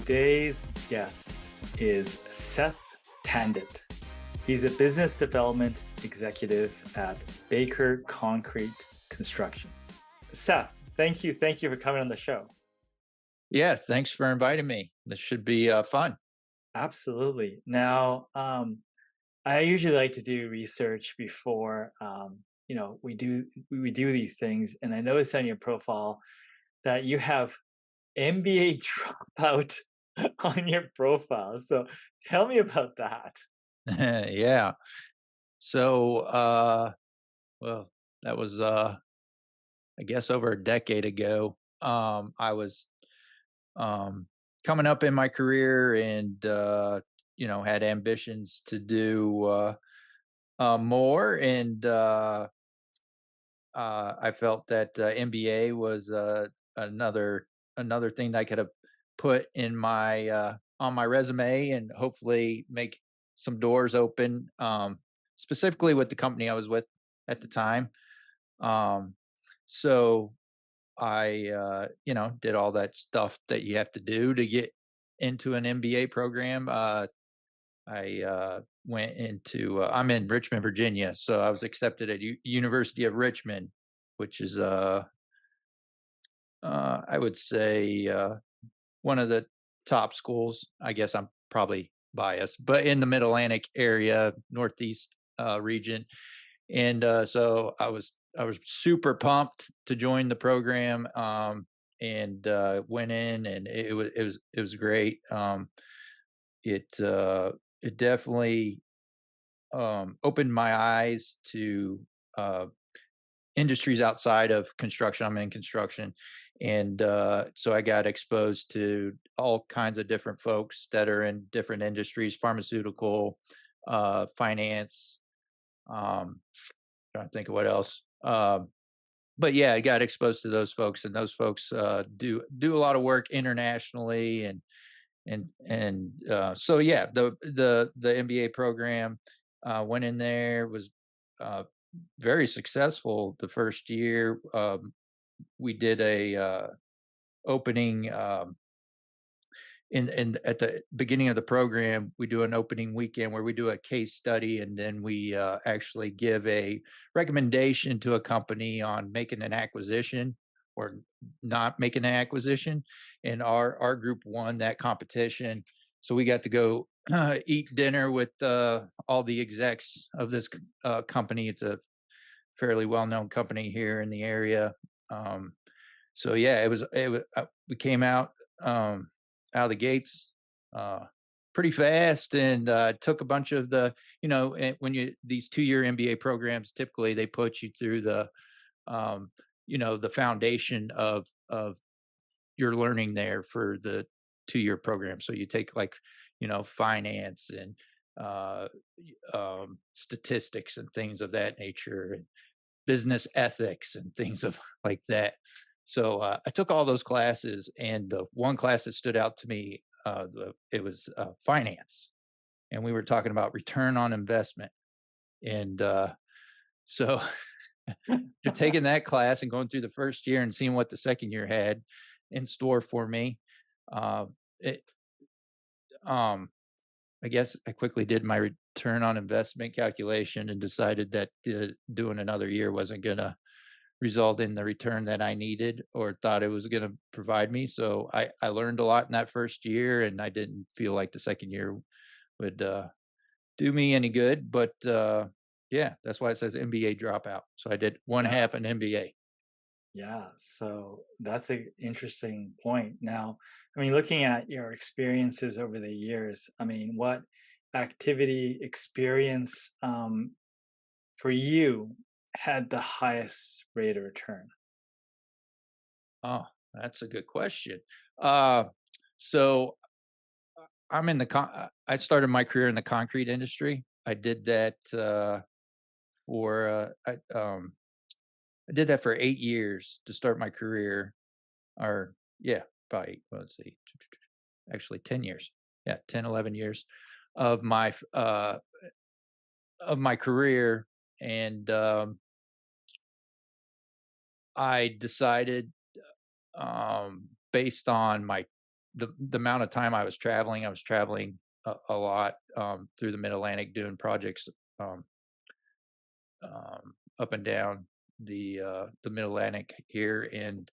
Today's guest is Seth Tandett. He's a business development executive at Baker Concrete Construction. Seth, thank you. Thank you for coming on the show. Yeah, thanks for inviting me. This should be fun. Absolutely. Now, I usually like to do research before we do these things, and I noticed on your profile that you have MBA dropout on your profile. So tell me about that. Yeah. So, well, that was I guess over a decade ago. I was coming up in my career and had ambitions to do more, and I felt that MBA was another thing that I could have put in my on my resume and hopefully make some doors open, specifically with the company I was with at the time. Um, so I did all that stuff that you have to do to get into an MBA program. I went into I'm in Richmond, Virginia, so I was accepted at University of Richmond, which is I would say one of the top schools. I guess I'm probably biased, but in the Mid Atlantic area, Northeast region, and so I was super pumped to join the program, and went in, and it was great. It definitely opened my eyes to uh, industries outside of construction. I'm in construction, and so I got exposed to all kinds of different folks that are in different industries: pharmaceutical, finance. Trying to think of what else. But yeah, I got exposed to those folks, and those folks do a lot of work internationally, and so yeah, the MBA program, went in there, was uh, very successful the first year. We did a opening, in at the beginning of the program. We do an opening weekend where we do a case study, and then we actually give a recommendation to a company on making an acquisition or not making an acquisition. And our group won that competition, so we got to go eat dinner with all the execs of this company. It's a fairly well-known company here in the area. So yeah, it was we came out of the gates uh, pretty fast, and took a bunch of when you these 2-year MBA programs, typically they put you through the foundation of your learning there for the 2-year program. So you take finance and uh, statistics and things of that nature, and business ethics and things of like that. So I took all those classes, and the one class that stood out to me, it was finance, and we were talking about return on investment. And so you're taking that class and going through the first year and seeing what the second year had in store for me. Uh, it, um, I guess I quickly did my return on investment calculation and decided that doing another year wasn't going to result in the return that I needed or thought it was going to provide me. So I learned a lot in that first year, and I didn't feel like the second year would do me any good. But yeah, that's why it says MBA dropout. So I did one Yeah. half an MBA. Yeah, so that's an interesting point. Now, I mean, looking at your experiences over the years, I mean, what activity experience for you had the highest rate of return? Oh, that's a good question. Uh, so I'm in I started my career in the concrete industry. I did that for I did that for 8 years to start my career, or yeah, probably, well, let's see, actually 10 years. Yeah, 10, 11 years of my career. And I decided, based on the amount of time I was traveling a lot through the Mid Atlantic doing projects um, up and down the Mid Atlantic here, and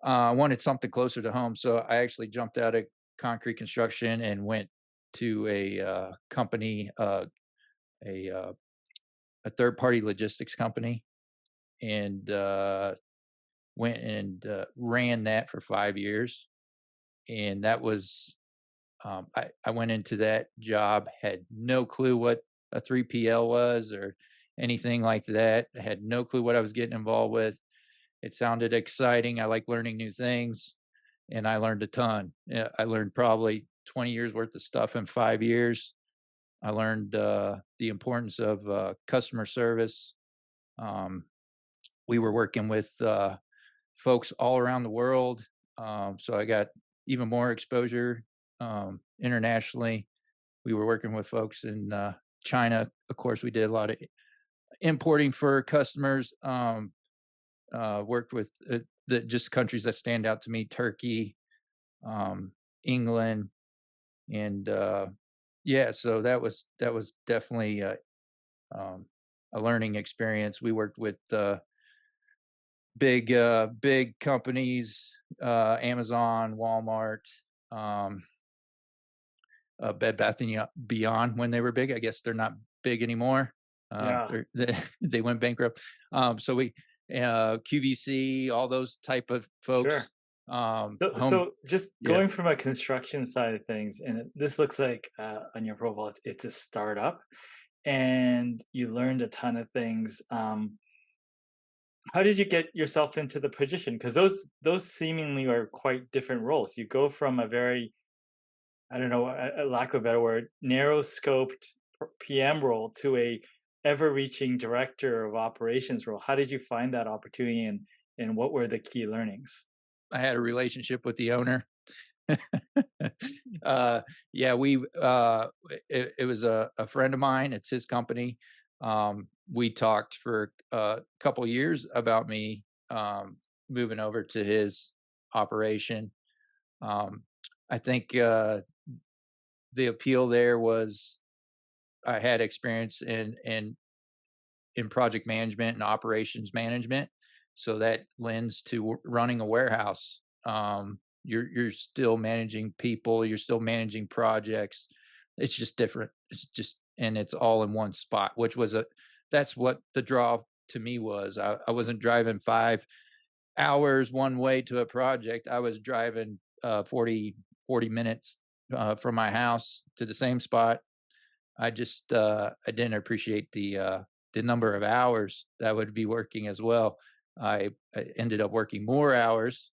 I wanted something closer to home, so I actually jumped out of concrete construction and went to a company, a uh, a third party logistics company, and went and ran that for 5 years, and that was I went into that job, had no clue what a 3PL was or anything like that. I had no clue what I was getting involved with. It sounded exciting. I like learning new things, and I learned a ton. Yeah, I learned probably 20 years worth of stuff in 5 years. I learned the importance of customer service. Um, we were working with folks all around the world, so I got even more exposure internationally. We were working with folks in China. Of course, we did a lot of importing for customers. Worked with the just countries that stand out to me: Turkey, England, and yeah. So that was definitely um, a learning experience. We worked with big companies, Amazon, Walmart, um, Bed Bath and Beyond when they were big. I guess they're not big anymore. Yeah, They went bankrupt. So we QVC, all those type of sure. folks. Home, So just yeah. going from a construction side of things, and this looks like on your profile, it's a startup, and you learned a ton of things. How did you get yourself into the position? Because those seemingly are quite different roles. You go from a very, I don't know, a lack of a better word, narrow scoped PM role to a ever reaching director of operations role. How did you find that opportunity, and what were the key learnings? I had a relationship with the owner. uh, yeah, it was a friend of mine. It's his company. We talked for a couple years about me moving over to his operation. Um, I think the appeal there was I had experience in project management and operations management, so that lends to running a warehouse. You're still managing people, you're still managing projects. It's just different. It's just and it's all in one spot, which was a that's what the draw to me was. I wasn't driving 5 hours one way to a project. I was driving 40 minutes from my house to the same spot. I didn't appreciate the number of hours that I would be working as well. I ended up working more hours,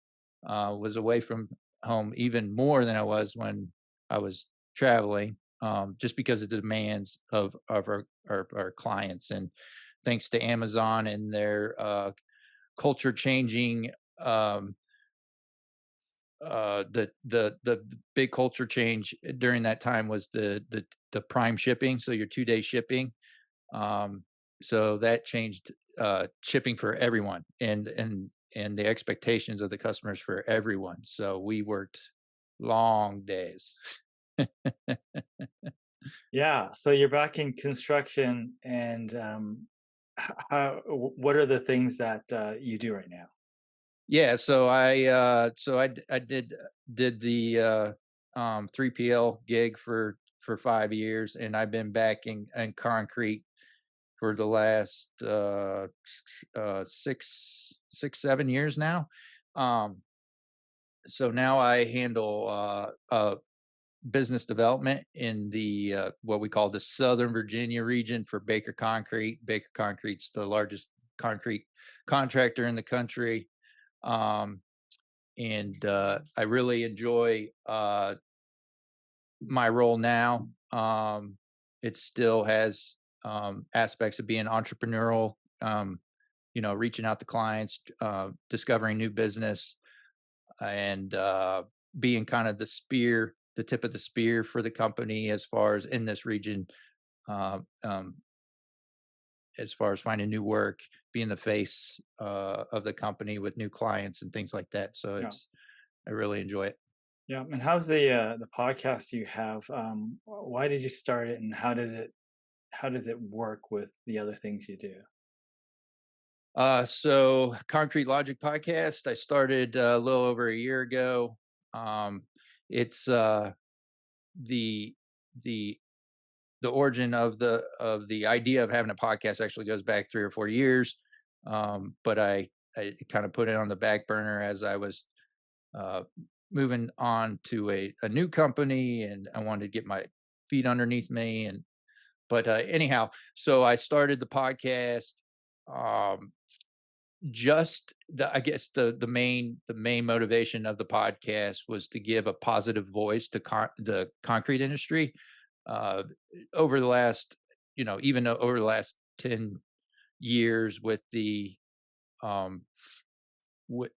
was away from home even more than I was when I was traveling, just because of the demands of our clients. And thanks to Amazon and their culture changing, um, the big culture change during that time was the prime shipping. So your 2 day shipping. Um, so that changed shipping for everyone and the expectations of the customers for everyone. So we worked long days. Yeah, so you're back in construction, and what are the things that you do right now? Yeah, I did the 3PL gig for 5 years, and I've been back in concrete for the last 6, 7 years now. Um, so now I handle business development in the what we call the Southern Virginia region for Baker Concrete. Baker Concrete's the largest concrete contractor in the country. Um, and I really enjoy my role now. It still has aspects of being entrepreneurial, reaching out to clients, discovering new business, and being kind of the tip of the spear for the company as far as in this region, uh, um, as far as finding new work, being the face of the company with new clients and things like that. So Yeah. I really enjoy it. Yeah, and how's the podcast you have? Why did you start it, and how does it work with the other things you do? So Concrete Logic podcast, I started a little over a year ago. Um, it's the the the origin of the idea of having a podcast actually goes back 3 or 4 years. But I kind of put it on the back burner as I was uh, moving on to a new company, and I wanted to get my feet underneath me. And but anyhow, so I started the podcast. Um, just the I guess the main motivation of the podcast was to give a positive voice to the concrete industry. Uh, over the last, even over the last 10 years, with um, with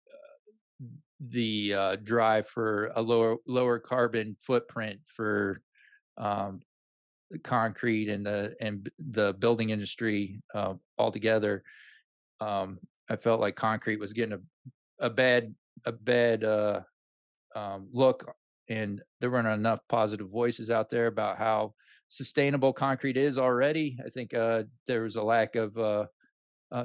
the drive for a lower carbon footprint for um, the concrete and the building industry altogether. I felt like concrete was getting a bad a bad look, and there weren't enough positive voices out there about how sustainable concrete is already. I think there was a lack of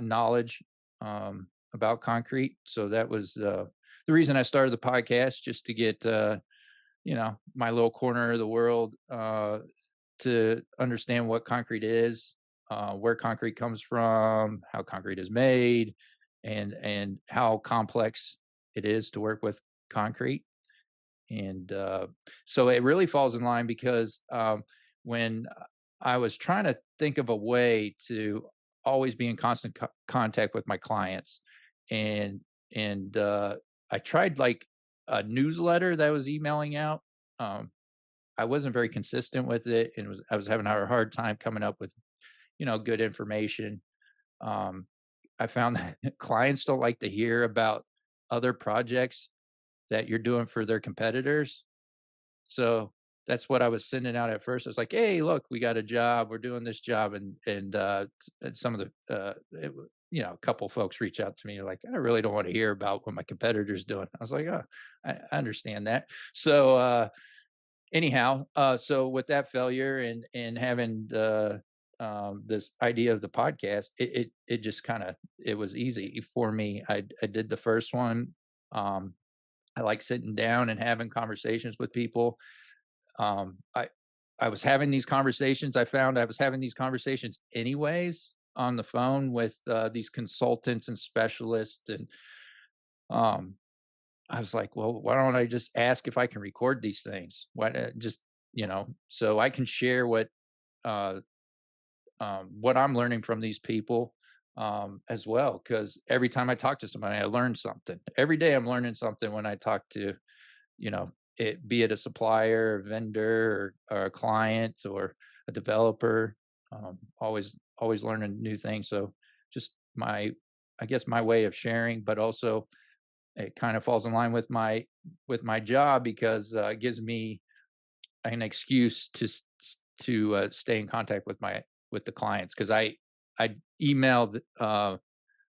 knowledge about concrete, so that was the reason I started the podcast, just to get my little corner of the world to understand what concrete is, where concrete comes from, how concrete is made, and how complex it is to work with concrete. And so it really falls in line because when I was trying to think of a way to always be in constant contact with my clients, and and I tried like a newsletter that I was emailing out. Um, I wasn't very consistent with it, and I was having a hard time coming up with good information. Um, I found that clients don't like to hear about other projects that you're doing for their competitors. So that's what I was sending out at first. I was like, "Hey, look, we got a job. We're doing this job," and some of the a couple folks reach out to me like, "I really don't want to hear about what my competitor's doing." I was like, "Oh, I understand that." So anyhow, so with that failure and having this idea of the podcast, it just kind of it was easy for me. I did the first one. Um, I like sitting down and having conversations with people. um, I I was having these conversations. I found I was having these conversations anyways on the phone with these consultants and specialists, and um, I was like, well, why don't I just ask if I can record these things? Why just so I can share uh, what I'm learning from these people as well. Because every time I talk to somebody, I learn something. Every day, I'm learning something when I talk to be it a supplier, a vendor, or a client, or a developer. Always learning new things. So just I guess my way of sharing, but also it kind of falls in line with my job, because it gives me an excuse to stay in contact with the clients, because I email all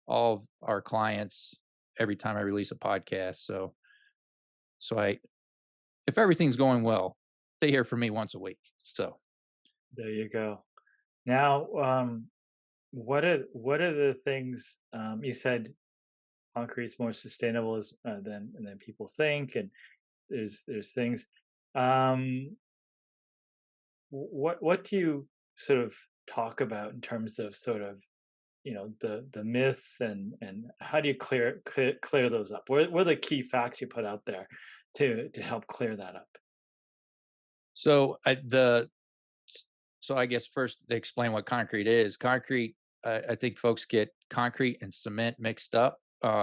of our clients every time I release a podcast. So I if everything's going well, they hear from me once a week. So There you go. Now, what are the things you said? Concrete's more sustainable than people think, and there's things. Um, what do you sort of talk about in terms of sort of the myths, and how do you clear those up? What are the key facts you put out there to help clear that up? so I the so I guess first to explain what concrete is. Concrete, I think folks get concrete and cement mixed up.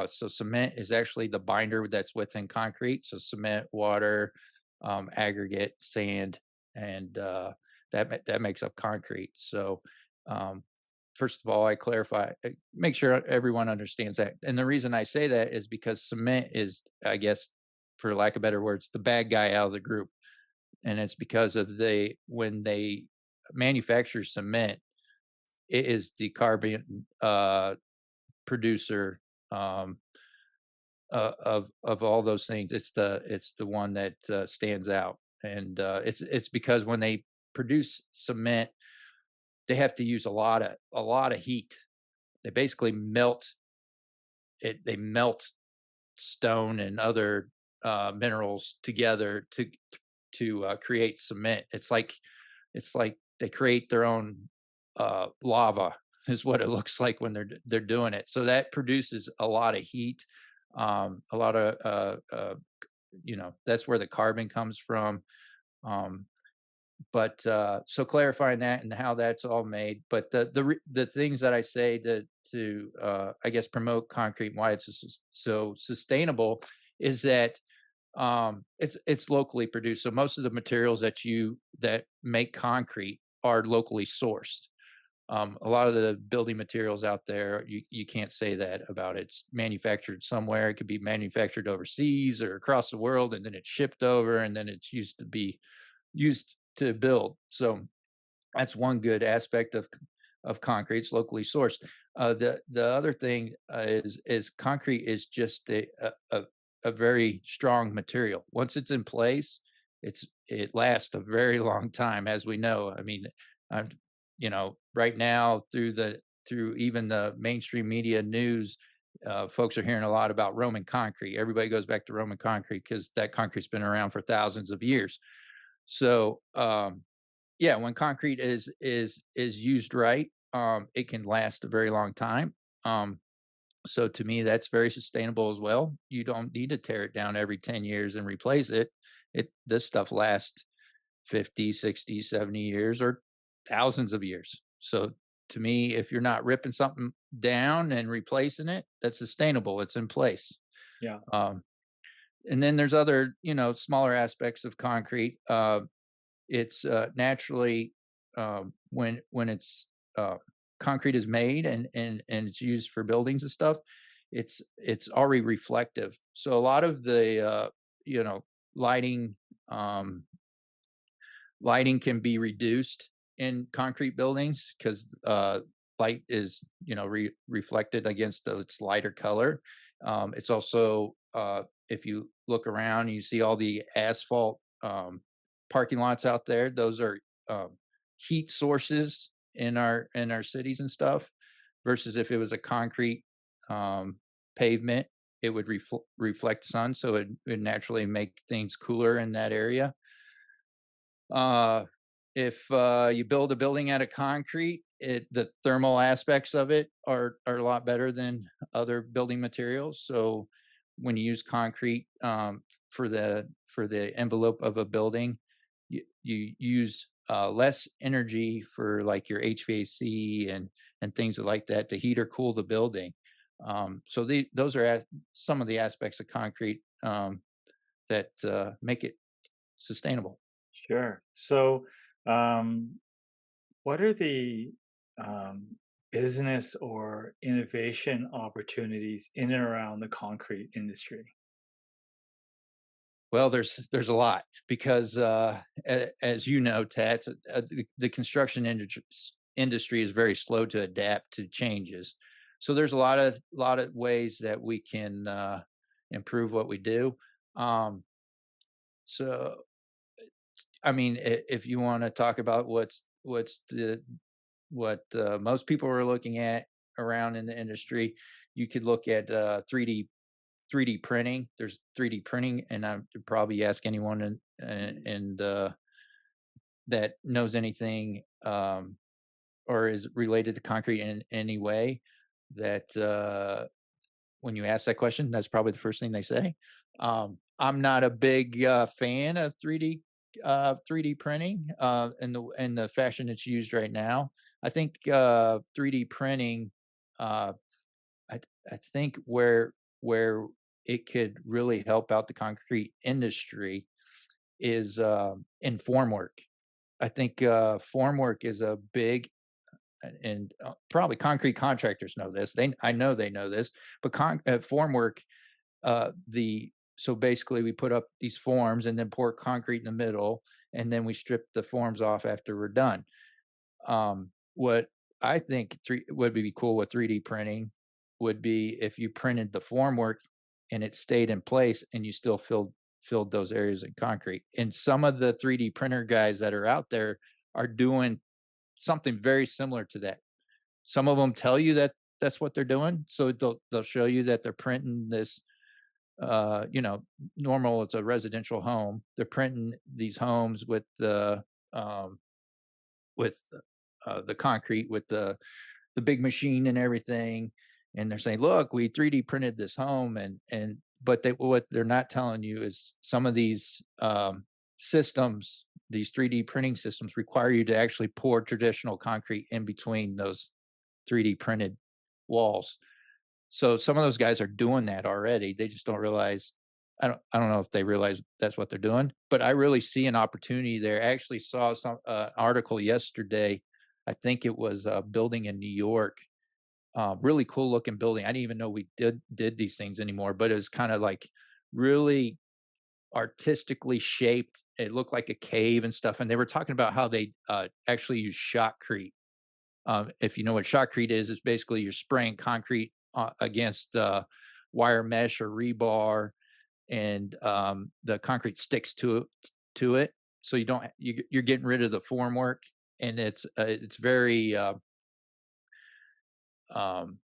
So cement is actually the binder that's within concrete. So cement, water, aggregate, sand, and that makes up concrete. So um, first of all, I clarify, make sure everyone understands that. And the reason I say that is because cement is, I guess, for lack of better words, the bad guy out of the group. And it's because of when they manufacture cement, it is the carbon producer. Um, of all those things, it's the one that stands out, and it's because when they produce cement, they have to use a lot of heat. They basically melt it. They melt stone and other minerals together to create cement. It's like they create their own lava is what it looks like when they're doing it. So that produces a lot of heat, a lot of that's where the carbon comes from. Um, but so clarifying that and how that's all made. But the things that I say to I guess promote concrete and why it's so sustainable is that it's locally produced. So most of the materials that make concrete are locally sourced. A lot of the building materials out there, you can't say that about it. It's manufactured somewhere. It could be manufactured overseas or across the world, and then it's shipped over, and then it's used to build. So that's one good aspect of concrete. It's locally sourced. The other thing is concrete is just a very strong material. Once it's in place, it lasts a very long time, as we know. I mean, I'm right now through even the mainstream media news, folks are hearing a lot about Roman concrete. Everybody goes back to Roman concrete because that concrete's been around for thousands of years. So yeah, when concrete is used right, it can last a very long time. So to me, that's very sustainable as well. You don't need to tear it down every 10 years and replace it. This stuff lasts 50, 60, 70 years or thousands of years. So to me, if you're not ripping something down and replacing it, that's sustainable. It's in place. Yeah, Um, and then there's other, smaller aspects of concrete. It's naturally when it's concrete is made and it's used for buildings and stuff, it's already reflective. So a lot of the lighting um, lighting can be reduced in concrete buildings because light is reflected against its lighter color. It's also if you look around, you see all the asphalt parking lots out there. Those are heat sources in our cities and stuff. Versus if it was a concrete pavement, it would reflect sun, so it would naturally make things cooler in that area. Uh, if you build a building out of concrete, the thermal aspects of it are a lot better than other building materials. So when you use concrete for the envelope of a building, you use less energy for like your HVAC and things like that to heat or cool the building. So those are some of the aspects of concrete that make it sustainable. sure. So, um, what are the um, business or innovation opportunities in and around the concrete industry? Well, there's a lot because, as you know, Tats, the construction industry is very slow to adapt to changes. So there's a lot of ways that we can improve what we do. Um, so I mean, if you want to talk about what's the what most people are looking at around in the industry, you could look at 3D printing. There's 3D printing, and I would probably ask anyone and that knows anything or is related to concrete in any way that when you ask that question, that's probably the first thing they say. I'm not a big fan of 3D printing and the fashion it's used right now. I think 3D printing. Uh, I think where it could really help out the concrete industry is in formwork. I think formwork is a big and probably concrete contractors know this. I know they know this, but formwork, the so basically we put up these forms and then pour concrete in the middle, and then we strip the forms off after we're done. What I think would be cool with 3D printing would be if you printed the formwork and it stayed in place, and you still filled those areas in concrete. And some of the 3D printer guys that are out there are doing something very similar to that. Some of them tell you that that's what they're doing, so they'll show you that they're printing this, you know, normal, it's a residential home. They're printing these homes um, with the concrete, with the big machine and everything, and they're saying, "Look, we 3D printed this home," and but what they're not telling you is some of these systems, these 3D printing systems, require you to actually pour traditional concrete in between those 3D printed walls. So some of those guys are doing that already. They just don't realize. I don't know if they realize that's what they're doing, but I really see an opportunity there. I actually saw some article yesterday. I think it was a building in New York, really cool looking building. I didn't even know we did these things anymore, but it was kind of like really artistically shaped. It looked like a cave and stuff. And they were talking about how they actually use shotcrete. If you know what shotcrete is, it's basically you're spraying concrete against wire mesh or rebar, and the concrete sticks to it. So you're getting rid of the formwork, and um,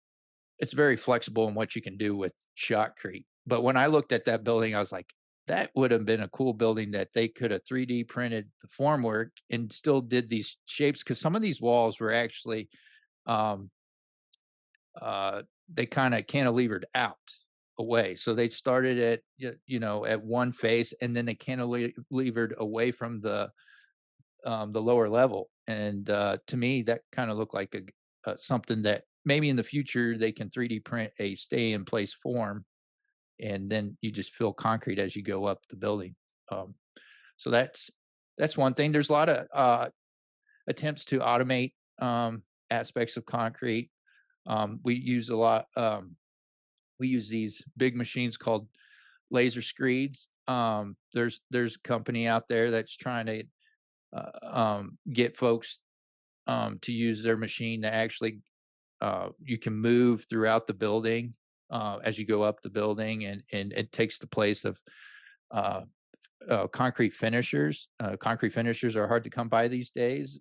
it's very flexible in what you can do with shotcrete. But when I looked at that building, I was like, that would have been a cool building that they could have 3D printed the formwork and still did these shapes, because some of these walls were actually um, they kind of cantilevered out away. So they started at at one face, and then they cantilevered away from the lower level. And to me, that kind of looked like a something that maybe in the future they can 3D print a stay in place form, and then you just fill concrete as you go up the building. Um, so that's one thing. There's a lot of attempts to automate aspects of concrete. We use a lot. We use these big machines called laser screeds. There's a company out there that's trying to get folks to use their machine to actually you can move throughout the building as you go up the building, and it takes the place of uh, concrete finishers. Concrete finishers are hard to come by these days.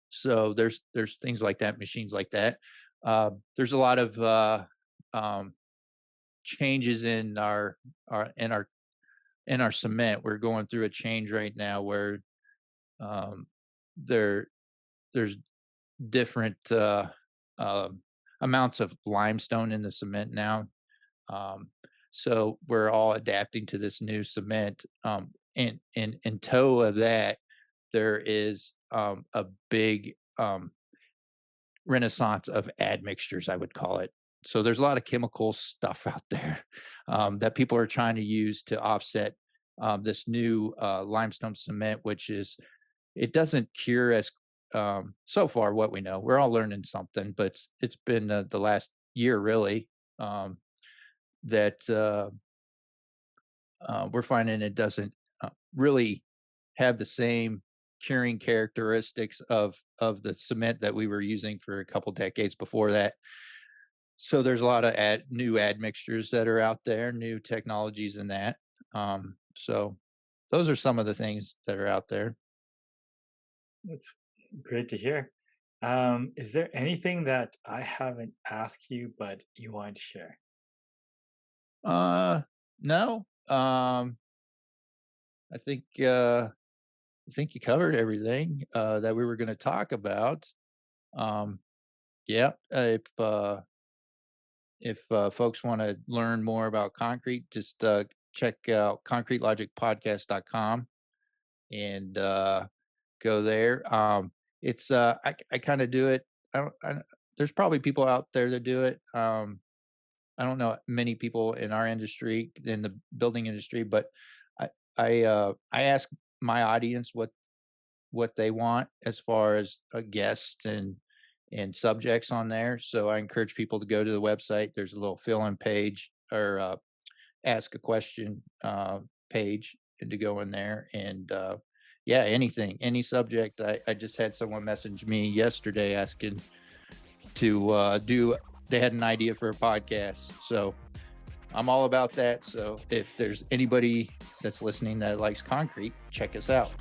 So there's things like that, machines like that. There's a lot of um, changes in our in our in our cement. We're going through a change right now where um, there there's different amounts of limestone in the cement now. Um, so we're all adapting to this new cement. And in tow of that, there is a big renaissance of admixtures, I would call it. So there's a lot of chemical stuff out there that people are trying to use to offset this new limestone cement, which is it doesn't cure as so far what we know. We're all learning something, but it's been the last year really that we're finding it doesn't really have the same curing characteristics of the cement that we were using for a couple decades before that. So there's a lot of new admixtures that are out there, new technologies in that. So those are some of the things that are out there. That's great to hear. Is there anything that I haven't asked you but you want to share? Uh, no, I think I think you covered everything that we were going to talk about. Um, yeah, if folks want to learn more about concrete, just check out concretelogicpodcast.com and go there. It's I kind of do it. There's probably people out there that do it. I don't know many people in our industry, in the building industry, but I I ask my audience what they want as far as a guest and subjects on there. So I encourage people to go to the website. There's a little fill in page or ask a question page, and to go in there and yeah, anything, any subject. I just had someone message me yesterday asking to do. They had an idea for a podcast, so I'm all about that. So if there's anybody that's listening that likes concrete, check us out.